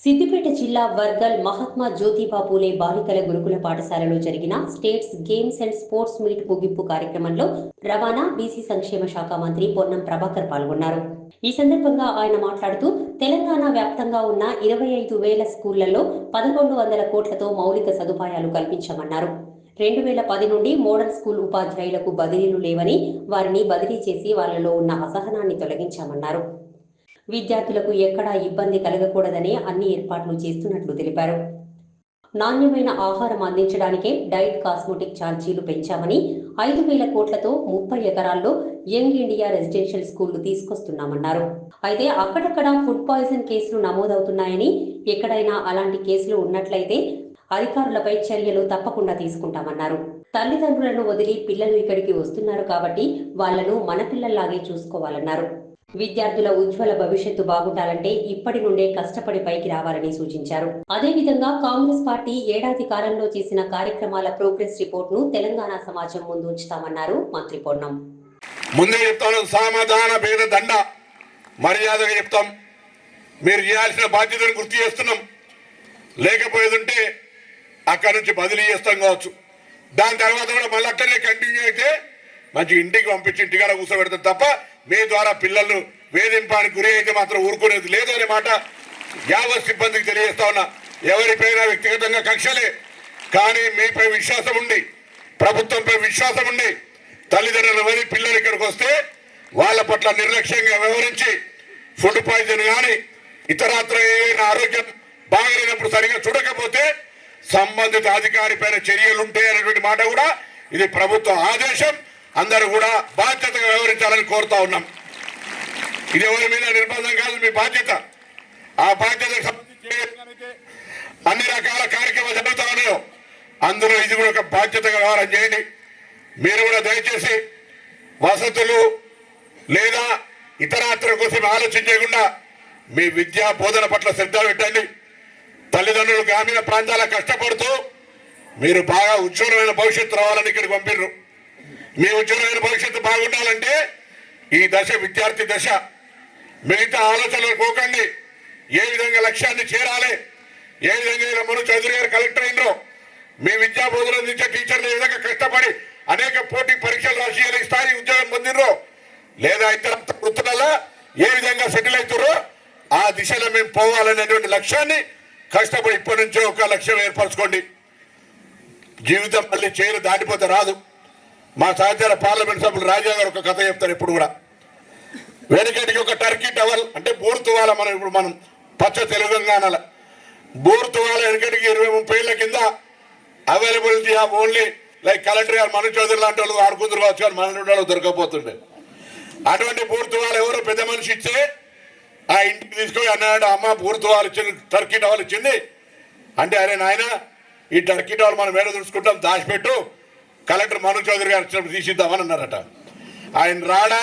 సిద్దిపేట జిల్లా వర్గల్ మహాత్మా జ్యోతిబా పూలే బాలికల గురుకుల పాఠశాలలో జరిగిన states games and sports meet ముగింపు కార్యక్రమంలో రవాణా బీసీ సంక్షేమ శాఖ మంత్రి పొన్నం ప్రభాకర్ పాల్గొన్నారు. ఈ సందర్భంగా ఆయన మాట్లాడుతూ తెలంగాణ వ్యాప్తంగా ఉన్న 25,000 స్కూళ్లలో 1,100 కోట్లతో మౌలిక సదుపాయాలు కల్పించామన్నారు. 2010 నుండి మోడల్ స్కూల్ ఉపాధ్యాయులకు బదిలీలు లేవని, వారిని బదిలీ చేసి వాళ్లలో ఉన్న అసహనాన్ని తొలగించామన్నారు. విద్యార్థులకు ఎక్కడా ఇబ్బంది కలగకూడదనే అన్ని ఏర్పాట్లు చేస్తున్నట్లు తెలిపారు. నాణ్యమైన ఆహారం అందించడానికే డైట్ కాస్మెటిక్ ఛార్జీలు పెంచామని, 5,000 కోట్లతో 30 ఎకరాల్లో యంగ్ ఇండియా రెసిడెన్షియల్ స్కూళ్లు తీసుకొస్తున్నామన్నారు. అయితే అక్కడక్కడ ఫుడ్ పాయిజన్ కేసులు నమోదవుతున్నాయని, ఎక్కడైనా అలాంటి కేసులు ఉన్నట్లయితే అధికారులపై చర్యలు తప్పకుండా తీసుకుంటామన్నారు. తల్లిదండ్రులను వదిలి పిల్లలు ఇక్కడికి వస్తున్నారు కాబట్టి వాళ్లను మన పిల్లల్లాగే చూసుకోవాలన్నారు. విద్యార్థుల ఉజ్వల భవిష్యత్తు బాగుండాలంటే ఇప్పటి నుండే కష్టపడి పైకి రావాలని సూచించారు. అదేవిధంగా కాంగ్రెస్ పార్టీ ఏడాది కాలంలో చేసిన కార్యక్రమాల ప్రోగ్రెస్ రిపోర్ట్ ను తెలంగాణ సమాజం ముందు ఉంచుతామన్నారు మంత్రి పొన్నం. ముందే చెప్తాను, సమాధాన భేద దండ మర్యాదగా చెప్తాం. మీరు చేయాల్సిన బాధ్యతను గుర్తు చేస్తున్నాం. లేకపోయేదంటే అక్కడి నుంచి బదిలీ చేస్తాం కావచ్చు. దాని తర్వాత కూడా మళ్ళీ అక్కడనే కంటిన్యూ అయితే మంచి ఇంటికి పంపించి ఇంటికాడ కూర్చోబెడతాం తప్ప మీ ద్వారా పిల్లలు వేధింపానికి గురి అయితే మాత్రం ఊరుకునేది లేదు అనే మాట యావత్ సిబ్బందికి తెలియజేస్తా ఉన్నా. ఎవరిపైనా వ్యక్తిగతంగా కక్షలే, కానీ మీపై విశ్వాసం ఉండి, ప్రభుత్వంపై విశ్వాసం ఉండి తల్లిదండ్రులు వదిలి పిల్లలు ఇక్కడికి వస్తే వాళ్ళ పట్ల నిర్లక్ష్యంగా వ్యవహరించి ఫుడ్ పాయిజన్ కానీ ఇతరత్ర ఏదైనా ఆరోగ్యం బాగలేనప్పుడు సరిగా చూడకపోతే సంబంధిత అధికారి పైన చర్యలు ఉంటాయనేటువంటి మాట కూడా ఇది ప్రభుత్వ ఆదేశం. అందరూ కూడా బాధ్యతగా వ్యవహరించాలని కోరుతా ఉన్నాం. ఇది ఎవరి మీద నిర్బంధం కాదు, మీ బాధ్యత. ఆ బాధ్యతకు సంబంధించి అన్ని రకాల కార్యక్రమాలు జరుగుతా ఉన్నాయో అందులో ఇది కూడా ఒక బాధ్యతగా వ్యవహారం చేయండి. మీరు కూడా దయచేసి వసతులు లేదా ఇతరాత్ర కోసం ఆలోచన చేయకుండా మీ విద్యా బోధన పట్ల శ్రద్ధ పెట్టండి. తల్లిదండ్రులు గ్రామీణ ప్రాంతాల కష్టపడుతూ మీరు బాగా ఉజ్వలమైన భవిష్యత్తు రావాలని ఇక్కడికి పంపిర్రు. మీ ఉజ్వలమైన భవిష్యత్తు బాగుండాలంటే ఈ దశ విద్యార్థి దశ. మిగతా ఆలోచనలు పోకండి. ఏ విధంగా లక్ష్యాన్ని చేరాలి, ఏ విధంగా మను చౌదరి గారు కలెక్టర్ అయినరో, మీ విద్యా బోధన అందించే టీచర్లు ఏ విధంగా కష్టపడి అనేక పోటీ పరీక్షలు రాసి ఈ స్థాయి ఉద్యోగం పొందినరో, లేదా ఇతర వృత్తులలో ఏ విధంగా సెటిల్ అవుతారో ఆ దిశలో మేము పోవాలనేటువంటి లక్ష్యాన్ని కష్టపడి ఇప్పటి నుంచే ఒక లక్ష్యం ఏర్పరచుకోండి. జీవితం మళ్ళీ చేయలు దాటిపోతే రాదు. మా సహచార పార్లమెంట్ సభ్యులు రాజా గారు ఒక కథ చెప్తారు ఎప్పుడు కూడా. వెనకటికి ఒక టర్కీ టవల్ అంటే బూర్తువాల, మనం ఇప్పుడు మనం పచ్చ తెలంగాణల బూర్తువాల వెనకటికి 20-30 ఏళ్ల కింద availability of only like collector గారు మను చౌదరి లాంటి వాళ్ళు ఆడుకుందరు కావచ్చు, కానీ మన వాళ్ళు దొరకపోతుండే. అటువంటి బూర్తువాలు ఎవరో పెద్ద మనిషి ఇచ్చే ఆ ఇంటికి తీసుకొని అన్నాడు, అమ్మ బూర్తువాలు ఇచ్చింది, టర్కీ టవల్ ఇచ్చింది అంటే, అరే నాయన ఈ టర్కీ టవల్ మనం మేడ చూసుకుంటాం, దాచిపెట్టు, కలెక్టర్ మను చౌదరి గారు ఇచ్చినప్పుడు తీసిద్దామని అన్నారట. ఆయన రాడా